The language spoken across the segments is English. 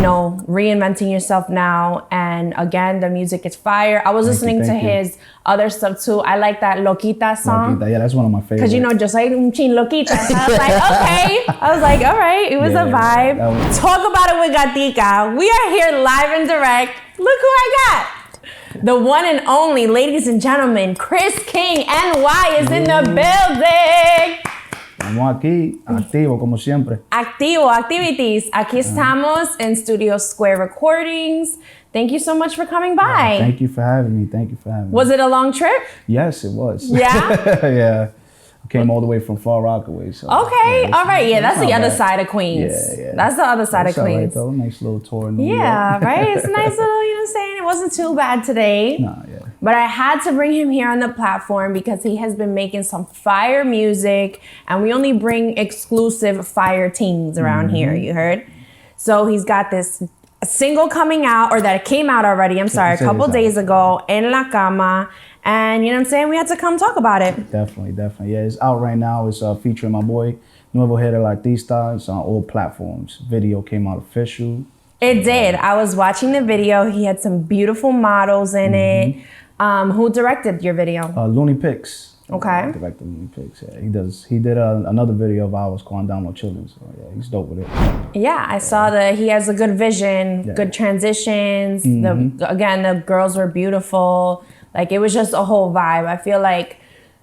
reinventing yourself now. And again, the music is fire. I was listening to his other stuff too. I like that Loquita song. Loquita, yeah, that's one of my favorites. Because yo soy un chin loquita. So I was like, okay. I was like, all right, it was a vibe. Talk about it with Gatica. We are here live and direct. Look who I got. The one and only, ladies and gentlemen, Chris King, NY is in the building. Estamos aquí, activo como siempre. Activo, activities. Aquí estamos en Studio Square Recordings. Thank you so much for coming by. Thank you for having me. Was it a long trip? Yes, it was. Yeah? Yeah. I came all the way from Far Rockaway. So, okay, yeah, all right. Yeah, that's the other bad. side of Queens. Yeah. That's the other side of Queens. Right, though. Nice little tour in New York. Yeah, right? It's a nice little, you know what I'm saying? It wasn't too bad today. No, yeah. But I had to bring him here on the platform because he has been making some fire music, and we only bring exclusive fire teams around here, you heard? So he's got this single coming out, or that came out already, a couple days ago, En La Cama, and you know what I'm saying? We had to come talk about it. Definitely. Yeah, it's out right now. It's featuring my boy, Nuevo Head El Artista. It's on all platforms. Video came out official. It did. I was watching the video. He had some beautiful models in it. Who directed your video? Looney Picks. Okay. Directed Looney Picks. Yeah, he did another video of ours called Down No Chillin'. So yeah, he's dope with it. Yeah, I saw that he has a good vision, good transitions. Again, the girls were beautiful. Like, it was just a whole vibe. I feel like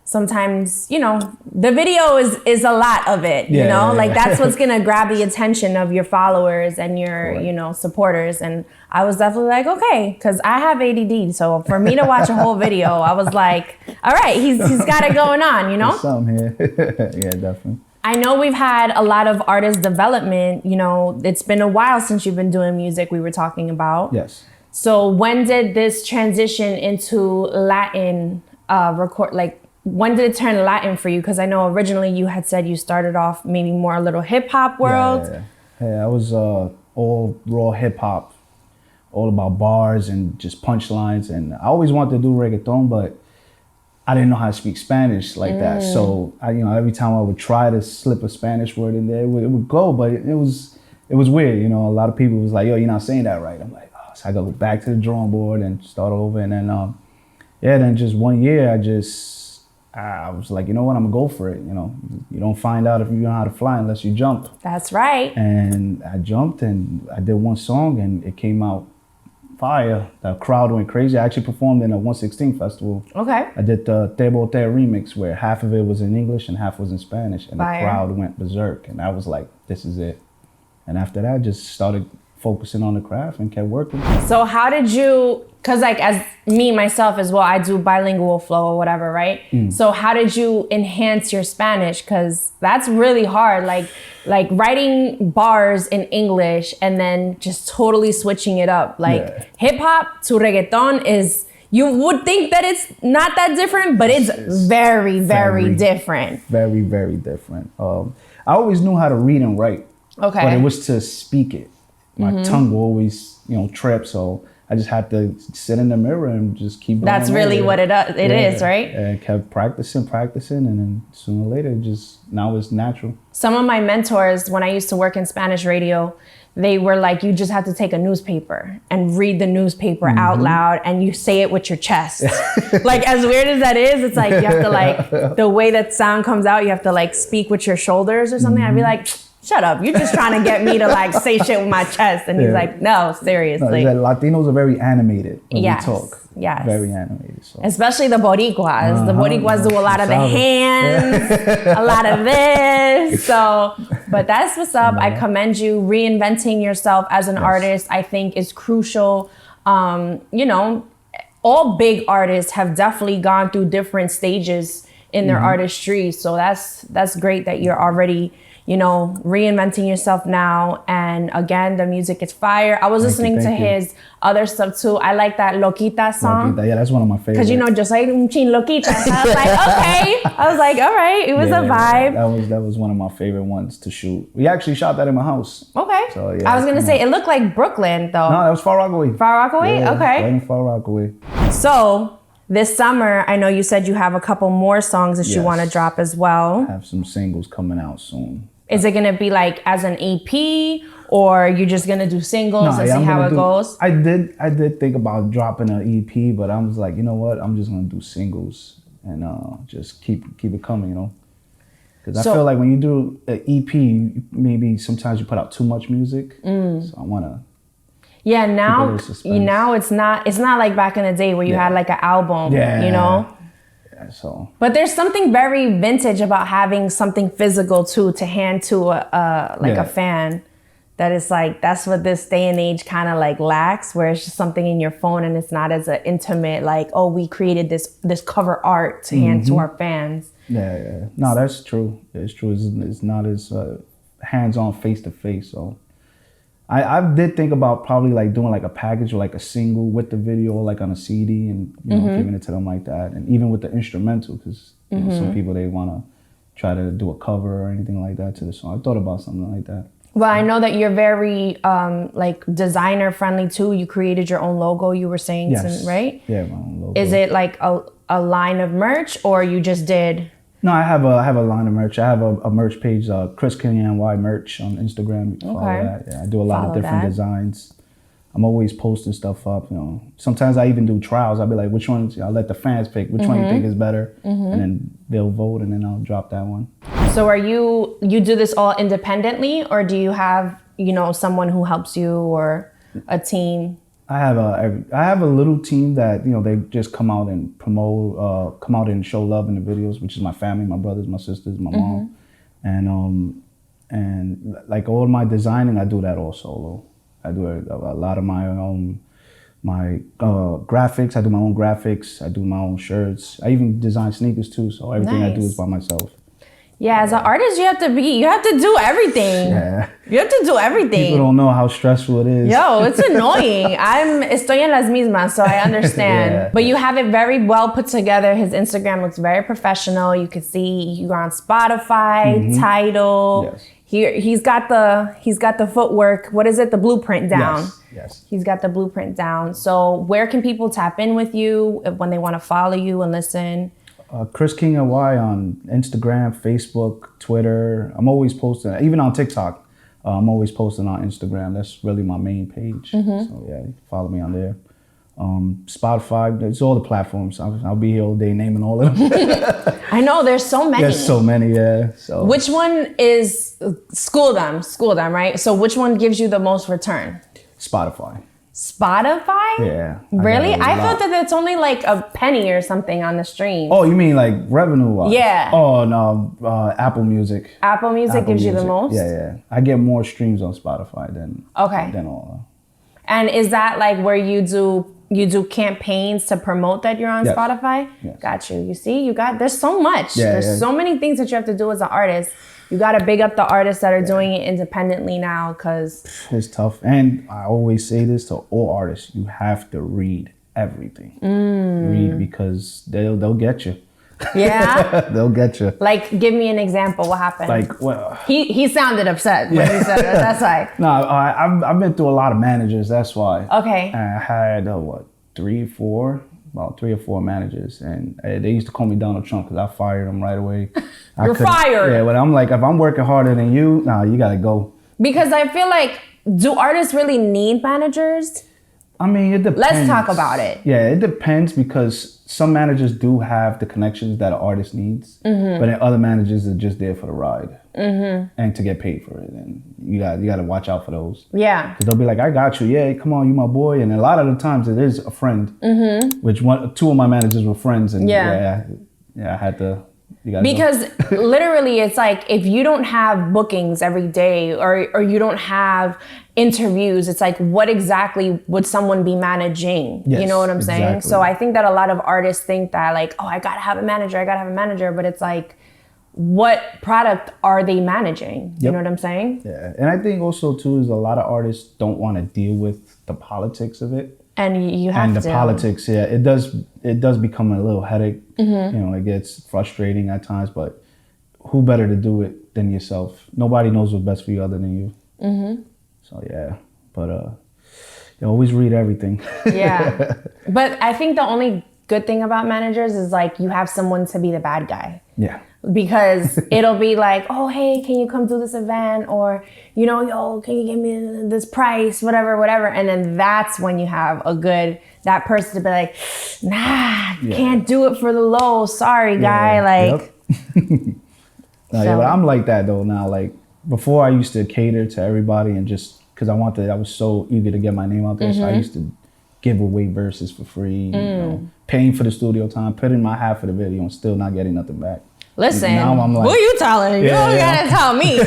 sometimes, the video is a lot of it, like that's what's going to grab the attention of your followers and your, supporters. And I was definitely like, okay, because I have ADD. So for me to watch a whole video, I was like, all right, he's got it going on, There's something here. Yeah, definitely. I know we've had a lot of artist development. It's been a while since you've been doing music, we were talking about. Yes. So when did this transition into Latin when did it turn Latin for you? Because I know originally you had said you started off maybe more a little hip hop world. Yeah, I was all raw hip hop, all about bars and just punchlines. And I always wanted to do reggaeton, but I didn't know how to speak Spanish like that. So every time I would try to slip a Spanish word in there, it would go, but it was weird. A lot of people was like, yo, you're not saying that right. I'm like, oh. So I go back to the drawing board and start over. And then, then just 1 year, I was like, you know what, I'm gonna go for it. You don't find out if you know how to fly unless you jump. That's right. And I jumped and I did one song and it came out fire. The crowd went crazy. I actually performed in a 116 festival. Okay. I did the Te Bote remix where half of it was in English and half was in Spanish. And fire. The crowd went berserk. And I was like, this is it. And after that, I just started focusing on the craft and kept working. So how did you, because as me, myself as well, I do bilingual flow or whatever, right? So how did you enhance your Spanish? Because that's really hard. Like writing bars in English and then just totally switching it up. Hip hop to reggaeton is, you would think that it's not that different, but it's very, very different. Very, very different. I always knew how to read and write. Okay. But it was to speak it. My tongue will always, trip. So I just had to sit in the mirror and just keep going. That's really what it is, right? And kept practicing. And then sooner or later, now it's natural. Some of my mentors, when I used to work in Spanish radio, they were like, you just have to take a newspaper and read the newspaper out loud and you say it with your chest. Like, as weird as that is, it's like, you have to the way that sound comes out, you have to speak with your shoulders or something. I'd be like, shut up, you're just trying to get me to say shit with my chest. And he's like, no, seriously. No, Latinos are very animated when we talk. Yes. Very animated. So. Especially the Boricuas. The Boricuas do a lot of the hands, a lot of this. So, but that's what's up. I commend you. Reinventing yourself as an artist, I think, is crucial. All big artists have definitely gone through different stages in their artistry. So that's great that you're already reinventing yourself now. And again, the music is fire. I was listening to his other stuff too. I like that Loquita song. Loquita, yeah, that's one of my favorites. Because yo soy un chin loquita. So I was like, okay. I was like, all right. It was a vibe. That was one of my favorite ones to shoot. We actually shot that in my house. Okay. So yeah. I was gonna say it looked like Brooklyn though. No, that was Far Rockaway. Far Rockaway? Yeah, okay. Right in Far Rockaway. So this summer, I know you said you have a couple more songs that you want to drop as well. I have some singles coming out soon. Is it gonna be like as an EP, or you're just gonna do singles and see how it goes? I did think about dropping an EP, but I was like, you know what? I'm just gonna do singles and just keep it coming, you know. Because I feel like when you do an EP, maybe sometimes you put out too much music. So I wanna. Yeah, now it's not like back in the day where you had like an album, you know. So, but there's something very vintage about having something physical too to hand to a fan. That is like, that's what this day and age kind of like lacks, where it's just something in your phone and it's not as an intimate, like, oh, we created this cover art to hand to our fans. Yeah. No, that's true. It's true. It's not as hands-on, face-to-face. So I did think about probably like doing like a package or like a single with the video, like on a CD, and you know, giving it to them like that, and even with the instrumental, because you know, some people, they want to try to do a cover or anything like that to the song. I thought about something like that. Well, I know that you're very like designer friendly too. You created your own logo, you were saying, right? Yeah, my own logo. Is it like a line of merch, or you just did? No, I have a line of merch. I have a merch page, Chris Y merch on Instagram. You can follow that. Yeah, I do a lot of different designs. I'm always posting stuff up. You know, sometimes I even do trials. I'll be like, which ones? I'll let the fans pick which one you think is better, and then they'll vote, and then I'll drop that one. So you do this all independently, or do you have, you know, someone who helps you or a team? I have a little team that, you know, they just come out and promote, come out and show love in the videos, which is my family, my brothers, my sisters, my mom, and like all my designing, I do that all solo. I do a lot of my graphics. I do my own graphics. I do my own shirts. I even design sneakers too. So everything I do is by myself. Yeah, as an artist, you have to do everything. Yeah. You have to do everything. People don't know how stressful it is. Yo, it's annoying. Estoy en las mismas, so I understand. Yeah. But you have it very well put together. His Instagram looks very professional. You can see you're on Spotify, Tidal. Yes. He's got the footwork. What is it? The blueprint down. Yes. He's got the blueprint down. So where can people tap in with you when they want to follow you and listen? Chris King Y on Instagram, Facebook, Twitter. I'm always posting, even on TikTok. I'm always posting on Instagram. That's really my main page. So yeah, follow me on there. Spotify, it's all the platforms. I'll be here all day naming all of them. I know, there's so many. There's so many, yeah. So which one is, school them, right? So which one gives you the most return? Spotify. Spotify? Yeah. Really? I thought that it's only like a penny or something on the stream. Oh, you mean like revenue-wise? Yeah. Oh, no, Apple Music. Apple Music gives you the most? Yeah. I get more streams on Spotify than all. And is that like where you do campaigns to promote that you're on Spotify? Yes. Got you. You see, there's so much. There's so many things that you have to do as an artist. You got to big up the artists that are doing it independently now, because it's tough. And I always say this to all artists: you have to read everything. Read, because they'll get you. Yeah, they'll get you. Like, give me an example. What happened? Like, well, he sounded upset when he said that. That's why. No, I've been through a lot of managers. That's why. Okay. And I had about 3 or 4 managers, and they used to call me Donald Trump because I fired them right away. You're fired. Yeah, but I'm like, if I'm working harder than you, you gotta go. Because I feel like, do artists really need managers? I mean, it depends. Let's talk about it. Yeah, it depends, because some managers do have the connections that an artist needs, but then other managers are just there for the ride and to get paid for it, and you got to watch out for those. Yeah, because they'll be like, "I got you. Yeah, come on, you my boy." And a lot of the times it is a friend, which 2 of my managers were friends, and I had to. Because literally, it's like, if you don't have bookings every day, or you don't have interviews, it's like, what exactly would someone be managing? Yes, you know what I'm saying? So I think that a lot of artists think that, like, oh, I gotta have a manager, but it's like, what product are they managing? You know what I'm saying? Yeah, and I think also too is a lot of artists don't want to deal with the politics of it. And you have to. And the politics, it does become a little headache. You know, it gets frustrating at times, but who better to do it than yourself? Nobody knows what's best for you other than you. So yeah, but you always read everything. Yeah, but I think the only good thing about managers is, like, you have someone to be the bad guy. Yeah. because it'll be like, oh, hey, can you come do this event? Or, you know, yo, can you give me this price? Whatever. And then that's when you have that person to be like, nah, can't do it for the low. Sorry, guy. Like, but I'm like that though now. Like before I used to cater to everybody and just because I was so eager to get my name out there. So I used to give away verses for free, you know, paying for the studio time, putting my half of the video and still not getting nothing back. Listen, now I'm like, who are you telling? You don't gotta tell me.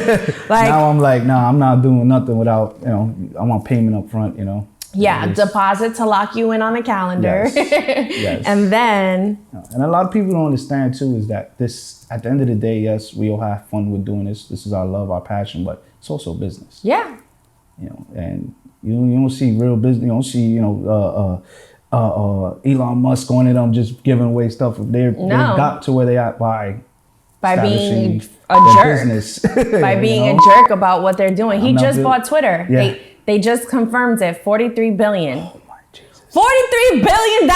Like now I'm like, nah, I'm not doing nothing without, you know, I want payment up front, you know. Yeah, deposit to lock you in on the calendar. Yes. And then and a lot of people don't understand too is that this at the end of the day, yes, we all have fun with doing this. This is our love, our passion, but it's also business. Yeah. You know, and you don't see real business. You don't see, you know, Elon Musk going to them just giving away stuff. They got to where they at by being a jerk. By being a jerk about what they're doing. He just bought Twitter. Yeah. They just confirmed it. $43 billion. Oh my Jesus. $43 billion.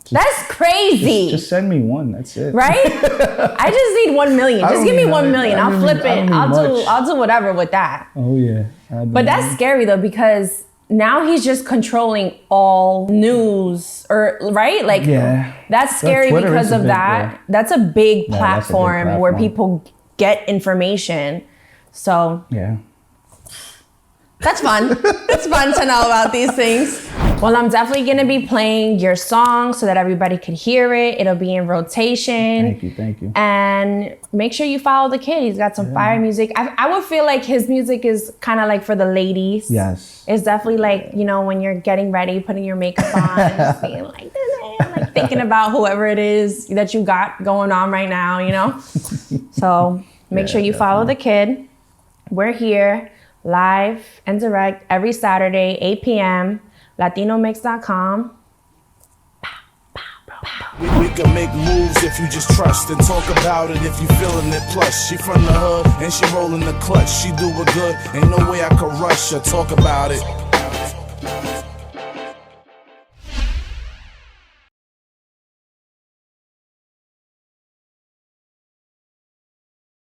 That's crazy. Just send me one. That's it. Right? I just need 1 million. Just give me 1 million. I'll flip it. I'll do whatever with that. Oh yeah. But that's scary though, because now he's just controlling all news, or right? Like that's scary because of that. Yeah. That's a big platform where people get information. So that's fun. It's fun to know about these things. Well, I'm definitely going to be playing your song so that everybody could hear it. It'll be in rotation. Thank you. And make sure you follow the kid. He's got some fire music. I would feel like his music is kind of like for the ladies. Yes. It's definitely like, you know, when you're getting ready, putting your makeup on, and just being like thinking about whoever it is that you got going on right now, you know? So make sure you follow the kid. We're here live and direct every Saturday, 8 p.m. LatinoMix.com. We can make moves if you just trust and talk about it if you feeling it. Plus, she from the hood and she rolling the clutch. She do it good, ain't no way I could rush her. Talk about it.